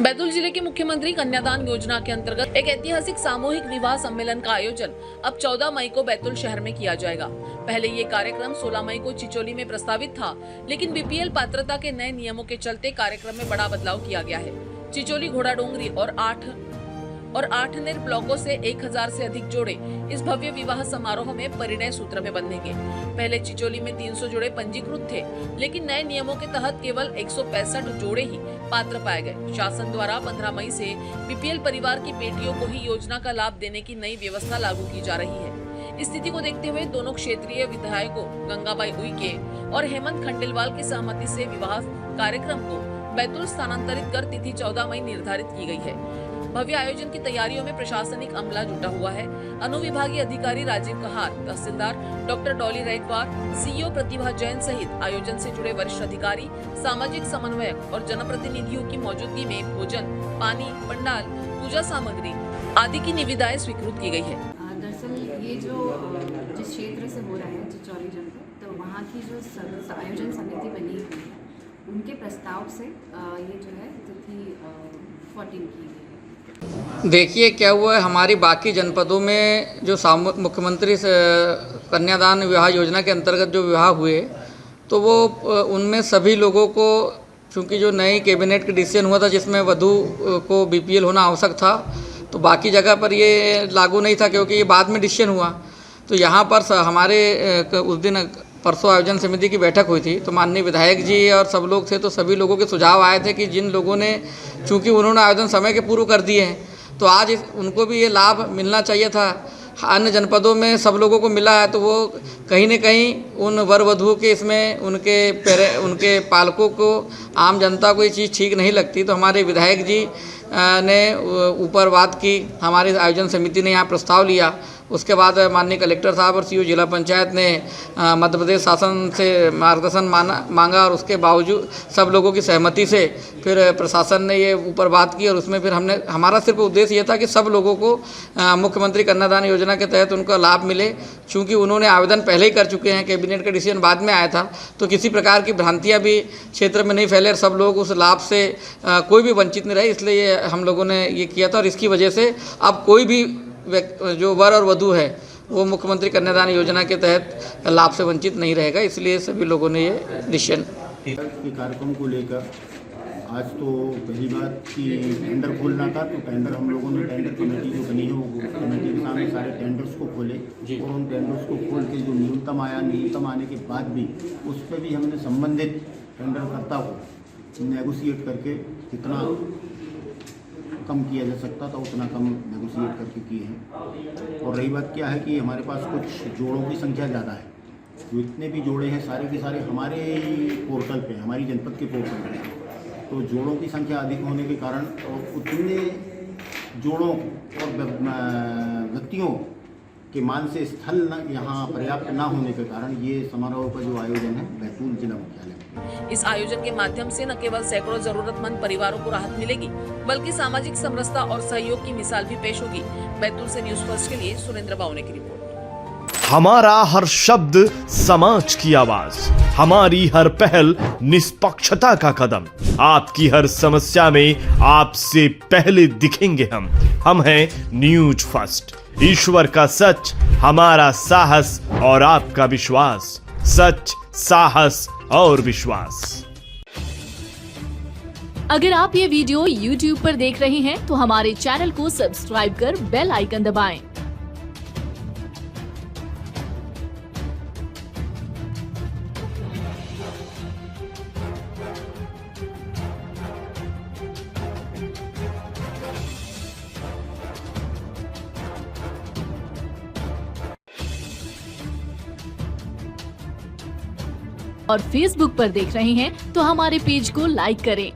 बैतूल जिले के मुख्यमंत्री कन्यादान योजना के अंतर्गत एक ऐतिहासिक सामूहिक विवाह सम्मेलन का आयोजन अब 14 मई को बैतूल शहर में किया जाएगा। पहले ये कार्यक्रम 16 मई को चिचोली में प्रस्तावित था, लेकिन बीपीएल पात्रता के नए नियमों के चलते कार्यक्रम में बड़ा बदलाव किया गया है। चिचोली, घोड़ाडोंगरी और आठनेर ब्लॉकों से 1000 से अधिक जोड़े इस भव्य विवाह समारोह में परिणय सूत्र में बंधेंगे। पहले चिचोली में 300 जोड़े पंजीकृत थे, लेकिन नए नियमों के तहत केवल 165 जोड़े ही पात्र पाए गए। शासन द्वारा 15 मई से बीपीएल परिवार की बेटियों को ही योजना का लाभ देने की नई व्यवस्था लागू की जा रही है। स्थिति को देखते हुए दोनों क्षेत्रीय विधायकों गंगाबाई उइके और हेमंत खंडेलवाल की सहमति से विवाह कार्यक्रम को बैतूल स्थानांतरित कर तिथि 14 मई निर्धारित की गई है। भव्य आयोजन की तैयारियों में प्रशासनिक अमला जुटा हुआ है। अनुविभागीय अधिकारी राजीव कहार, तहसीलदार डॉक्टर डॉली रैकवार, सीईओ प्रतिभा जैन सहित आयोजन से जुड़े वरिष्ठ अधिकारी, सामाजिक समन्वयक और जनप्रतिनिधियों की मौजूदगी में भोजन, पानी, पंडाल, पूजा सामग्री आदि की निविदाएं स्वीकृत की गई है। दरअसल ये जिस क्षेत्र से हो रहा है चिचौली जनपद, तो वहाँ की जो आयोजन समिति बनी हुई है उनके प्रस्ताव से ये जो है तिथि 14 की गई है। देखिए क्या हुआ है, हमारी बाकी जनपदों में जो मुख्यमंत्री कन्यादान विवाह योजना के अंतर्गत जो विवाह हुए, तो वो उनमें सभी लोगों को, चूँकि जो नई कैबिनेट का डिसीजन हुआ था जिसमें वधू को बीपीएल होना आवश्यक था, तो बाकी जगह पर ये लागू नहीं था क्योंकि ये बाद में डिसीजन हुआ। तो यहाँ पर हमारे उस दिन परसों आयोजन समिति की बैठक हुई थी, तो माननीय विधायक जी और सब लोग थे, तो सभी लोगों के सुझाव आए थे कि जिन लोगों ने, चूंकि उन्होंने आयोजन समय के पूर्व कर दिए हैं, तो आज उनको भी ये लाभ मिलना चाहिए था। अन्य जनपदों में सब लोगों को मिला है, तो वो कहीं न कहीं उन वर वधू के इसमें उनके पालकों को, आम जनता को ये चीज़ ठीक नहीं लगती। तो हमारे विधायक जी ने ऊपर बात की, हमारी आयोजन समिति ने यहाँ प्रस्ताव लिया। उसके बाद माननीय कलेक्टर साहब और सीईओ जिला पंचायत ने मध्य प्रदेश शासन से मार्गदर्शन मांगा और उसके बावजूद सब लोगों की सहमति से फिर प्रशासन ने ये ऊपर बात की और उसमें फिर हमारा सिर्फ उद्देश्य ये था कि सब लोगों को मुख्यमंत्री कन्यादान योजना के तहत उनका लाभ मिले। चूँकि उन्होंने आवेदन पहले ही कर चुके हैं, कैबिनेट का डिसीजन बाद में आया था, तो किसी प्रकार की भ्रांतियाँ भी क्षेत्र में नहीं फैले और सब लोग उस लाभ से कोई भी वंचित नहीं रहे। इसलिए हम लोगों ने ये किया था और इसकी वजह से अब कोई भी जो वर और वधू है वो मुख्यमंत्री कन्यादान योजना के तहत लाभ से वंचित नहीं रहेगा। इसलिए सभी लोगों ने ये डिसीजन के कार्यक्रम को लेकर आज तो पहली बात कि टेंडर खोलना था, तो टेंडर हम लोगों ने टेंडर कमेटी जो बनी है वो कमेटी के सामने सारे टेंडर्स को खोले और उन टेंडर्स को खोल के जो न्यूनतम आया, न्यूनतम आने के बाद भी उस पर भी हमने संबंधित टेंडरकर्ता को नेगोशिएट करके जितना कम किया जा सकता था उतना कम नेगोशिएट करके किए हैं। और रही बात क्या है कि हमारे पास कुछ जोड़ों की संख्या ज़्यादा है, जो इतने भी जोड़े हैं सारे के सारे हमारे पोर्टल पे, हमारी जनपद के पोर्टल पे, तो जोड़ों की संख्या अधिक होने के कारण और उतने जोड़ों और व्यक्तियों के मान से स्थल यहाँ पर्याप्त ना होने के कारण ये समारोह का जो आयोजन है बैतूल जिला मुख्यालय में। इस आयोजन के माध्यम से न केवल सैकड़ों जरूरतमंद परिवारों को राहत मिलेगी, बल्कि सामाजिक समरसता और सहयोग की मिसाल भी पेश होगी। बैतूल से न्यूज़ फर्स्ट के लिए सुरेंद्र बावने की रिपोर्ट। हमारा हर शब्द समाज की आवाज, हमारी हर पहल निष्पक्षता का कदम, आपकी हर समस्या में आपसे पहले दिखेंगे हम हैं न्यूज फर्स्ट। ईश्वर का सच, हमारा साहस और आपका विश्वास। सच, साहस और विश्वास। अगर आप ये वीडियो YouTube पर देख रहे हैं तो हमारे चैनल को सब्सक्राइब कर बेल आइकन दबाएं। और Facebook पर देख रहे हैं तो हमारे पेज को लाइक करें